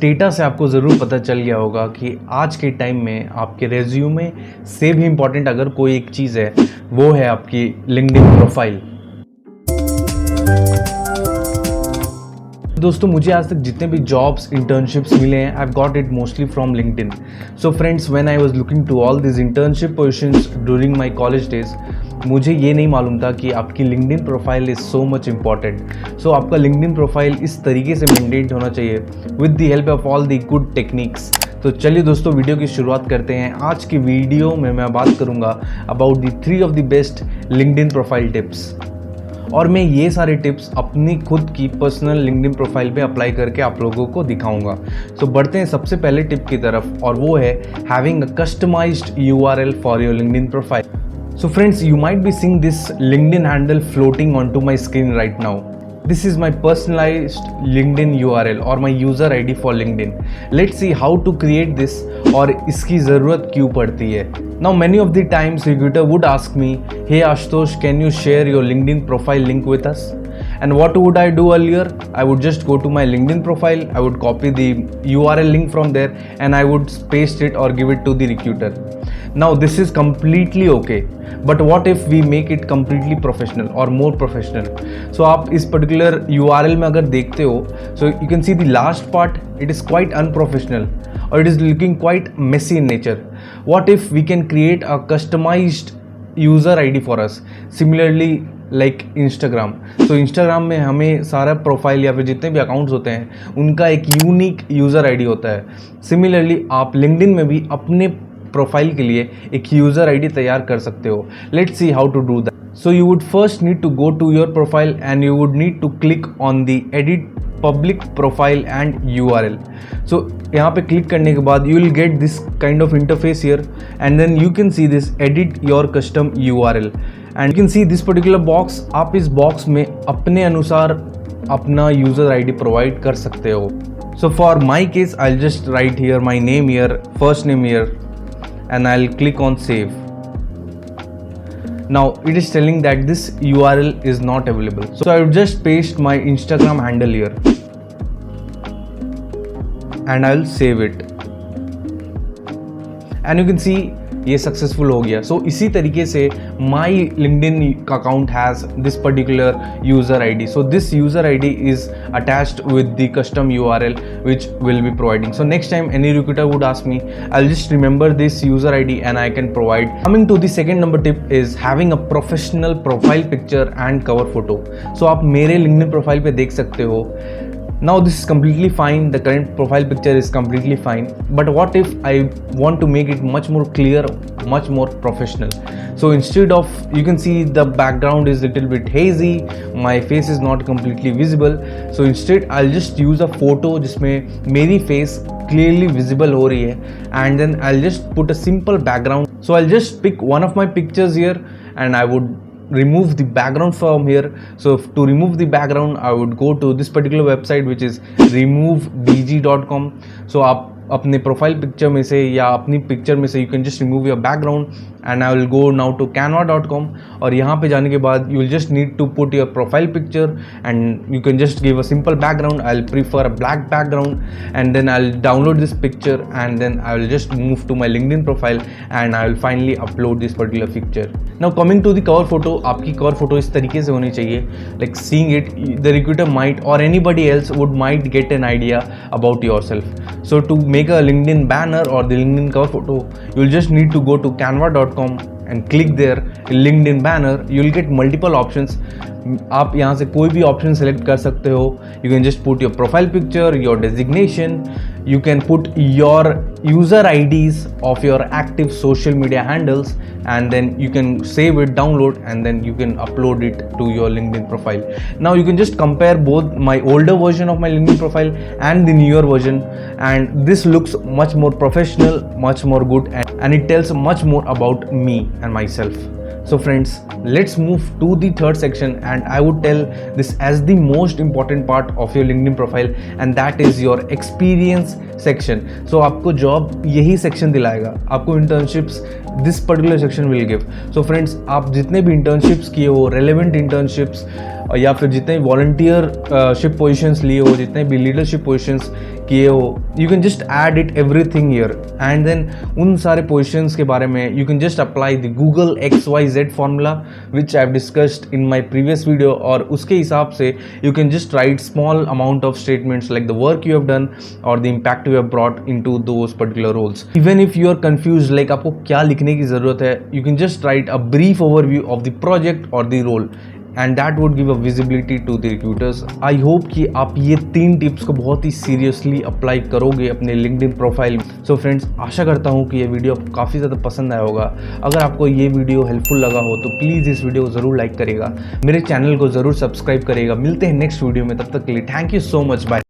Data से आपको ज़रूर पता चल गया होगा कि आज के टाइम में आपके रेज्यूमे से भी इम्पॉर्टेंट अगर कोई एक चीज़ है वो है आपकी लिंक्डइन प्रोफाइल। दोस्तों मुझे आज तक जितने भी जॉब्स इंटर्नशिप्स मिले हैं I got it mostly from LinkedIn. So friends when I was looking to all this internship positions during my college days, मुझे ये नहीं मालूम था कि आपकी LinkedIn profile is so much important. So आपका लिंक्डइन प्रोफाइल इस तरीके से मेंटेन होना चाहिए with the help of all the good techniques. तो चलिए दोस्तों वीडियो की शुरुआत करते हैं। आज की वीडियो में मैं बात करूंगा about the 3 of the best LinkedIn profile tips, और मैं ये सारे टिप्स अपनी खुद की पर्सनल लिंक्डइन प्रोफाइल पे अप्लाई करके आप लोगों को दिखाऊंगा। सो बढ़ते हैं सबसे पहले टिप की तरफ, और वो है having a customized URL for your LinkedIn profile. So friends, you might be seeing this LinkedIn handle floating onto my screen right now. This is my personalized LinkedIn URL or my user ID for LinkedIn. Let's see how to create this और इसकी ज़रूरत क्यों पड़ती है। Now many of the times recruiter would ask me, hey Ashutosh, can you share your LinkedIn profile link with us? And what would I do earlier? I would just go to my LinkedIn profile, I would copy the URL link from there and I would paste it or give it to the recruiter. Now this is completely okay, but what if we make it completely professional or more professional? So आप इस particular URL में अगर देखते हो, so you can see the last part, it is quite unprofessional or it is looking quite messy in nature. What if we can create a customized user ID for us? Similarly like Instagram. So Instagram में हमें सारा profile या फिर जितने भी accounts होते हैं उनका एक यूनिक यूज़र आईडी होता है। सिमिलरली आप लिंक्डइन में भी अपने प्रोफाइल के लिए एक यूज़र आईडी तैयार कर सकते हो। Let's see how to do that. So you would first need to go to your profile and you would need to click on the edit public profile and URL। So यहाँ पे क्लिक करने के बाद you will get this kind of interface here and then you can see this edit your custom URL and you can see this particular box. आप इस box में अपने अनुसार अपना यूज़र आईडी प्रोवाइड कर सकते हो। So for my case I just right here my name here, first name here, and I'll click on save. Now it is telling that this URL is not available, so I will just paste my Instagram handle here and I'll save it and you can see ये successful हो गया। So इसी तरीके से my LinkedIn account has this particular user ID. So this user ID is attached with the custom URL which will be providing. So next time any recruiter would ask me, I'll just remember this user ID and I can provide. Coming to the second number tip is having a professional profile picture and cover photo. So आप मेरे LinkedIn profile पे देख सकते हो। Now this is completely fine, the current profile picture is completely fine, but what if I want to make it much more clear, much more professional? So instead of, you can see the background is little bit hazy, my face is not completely visible, so instead I'll just use a photo जिसमें मेरी face clearly visible हो रही है and then I'll just put a simple background. So I'll just pick one of my pictures here and I would remove the background from here. So to remove the background I would go to this particular website which is removebg.com. So आप अपने profile picture में से या अपनी picture में से you can just remove your background and I will go now to canva.com, और यहाँ पे जाने के बाद you will just need to put your profile picture and you can just give a simple background. I will prefer a black background and then I will download this picture and then I will just move to my LinkedIn profile and I will finally upload this particular picture. Now coming to the cover photo, आपकी cover photo इस तरीके से होनी चाहिए, like seeing it the recruiter might और anybody else would might get an idea about yourself. So to make a LinkedIn banner or the LinkedIn cover photo, you'll just need to go to canva.com and click there LinkedIn banner. You'll get multiple options. आप यहाँ से कोई भी option select कर सकते हो। You can just put your profile picture, your designation, you can put your user IDs of your active social media handles and then you can save it, download, and then you can upload it to your LinkedIn profile. Now you can just compare both my older version of my LinkedIn profile and the newer version, and this looks much more professional, much more good, and it tells much more about me and myself. So friends, let's move to the third section, and I would tell this as the most important part of your LinkedIn profile, and that is your experience section. So आपको job यही section दिलाएगा, आपको internships this particular section will give. So friends, आप जितने भी internships किए हो, relevant internships या फिर जितने वॉलंटियरशिप पोजीशंस लिए हो, जितने भी लीडरशिप पोजीशंस किए हो, you can just add it everything here and then उन सारे पोजीशंस के बारे में you can just apply the Google XYZ formula which I have discussed in my previous video, और उसके हिसाब से you can just write small amount of statements like the work you have done और the impact you have brought into those particular roles. Even if you are confuse like आपको क्या लिखने की जरूरत है, you can just write a brief overview of the project और the role and that would give a visibility to the recruiters. I hope कि आप ये 3 टिप्स को बहुत ही सीरियसली अप्लाई करोगे अपने लिंक्डइन प्रोफाइल में। सो फ्रेंड्स, आशा करता हूँ कि ये वीडियो आपको काफ़ी ज़्यादा पसंद आया होगा। अगर आपको ये वीडियो हेल्पफुल लगा हो तो प्लीज़ इस वीडियो को ज़रूर लाइक करेगा, मेरे चैनल को ज़रूर सब्सक्राइब करेगा। मिलते हैं नेक्स्ट वीडियो में, तब तक के लिए thank you so much, bye.